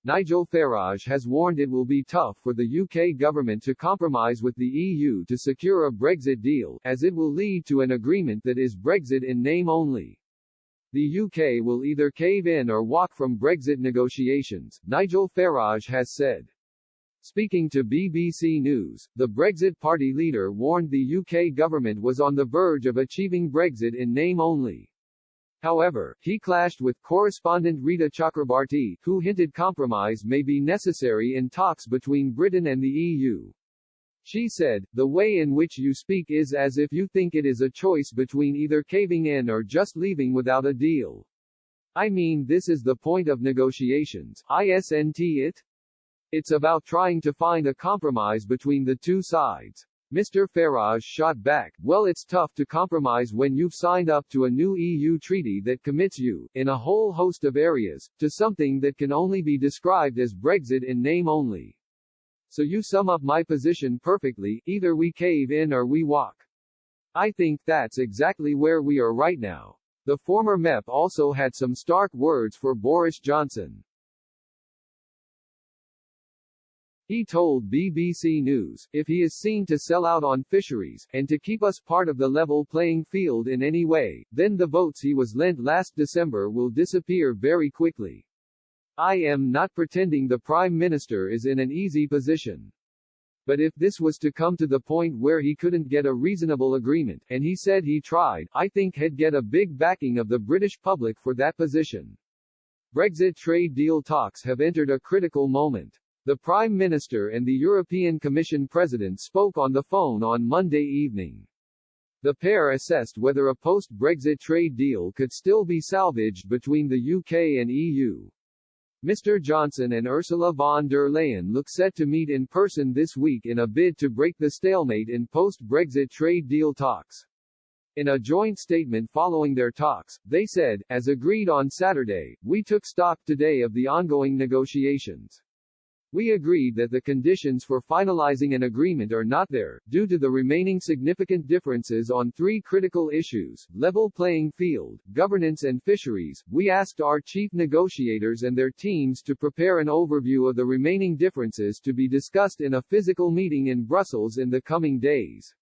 Nigel Farage has warned it will be tough for the UK government to compromise with the EU to secure a Brexit deal, as it will lead to an agreement that is Brexit in name only. The UK will either cave in or walk from Brexit negotiations, Nigel Farage has said. Speaking to BBC News, the Brexit Party leader warned the UK government was on the verge of achieving Brexit in name only. However, he clashed with correspondent Rita Chakrabarti, who hinted compromise may be necessary in talks between Britain and the EU. She said, "The way in which you speak is as if you think it is a choice between either caving in or just leaving without a deal. I mean, this is the point of negotiations, isn't it? It's about trying to find a compromise between the two sides." Mr. Farage shot back, "Well, it's tough to compromise when you've signed up to a new EU treaty that commits you, in a whole host of areas, to something that can only be described as Brexit in name only. So you sum up my position perfectly, either we cave in or we walk. I think that's exactly where we are right now." The former MEP also had some stark words for Boris Johnson. He told BBC News, "If he is seen to sell out on fisheries, and to keep us part of the level playing field in any way, then the votes he was lent last December will disappear very quickly. I am not pretending the Prime Minister is in an easy position. But if this was to come to the point where he couldn't get a reasonable agreement, and he said he tried, I think he'd get a big backing of the British public for that position." Brexit trade deal talks have entered a critical moment. The Prime Minister and the European Commission President spoke on the phone on Monday evening. The pair assessed whether a post-Brexit trade deal could still be salvaged between the UK and EU. Mr. Johnson and Ursula von der Leyen look set to meet in person this week in a bid to break the stalemate in post-Brexit trade deal talks. In a joint statement following their talks, they said, "As agreed on Saturday, we took stock today of the ongoing negotiations. We agreed that the conditions for finalizing an agreement are not there, due to the remaining significant differences on three critical issues: level playing field, governance and fisheries. We asked our chief negotiators and their teams to prepare an overview of the remaining differences to be discussed in a physical meeting in Brussels in the coming days."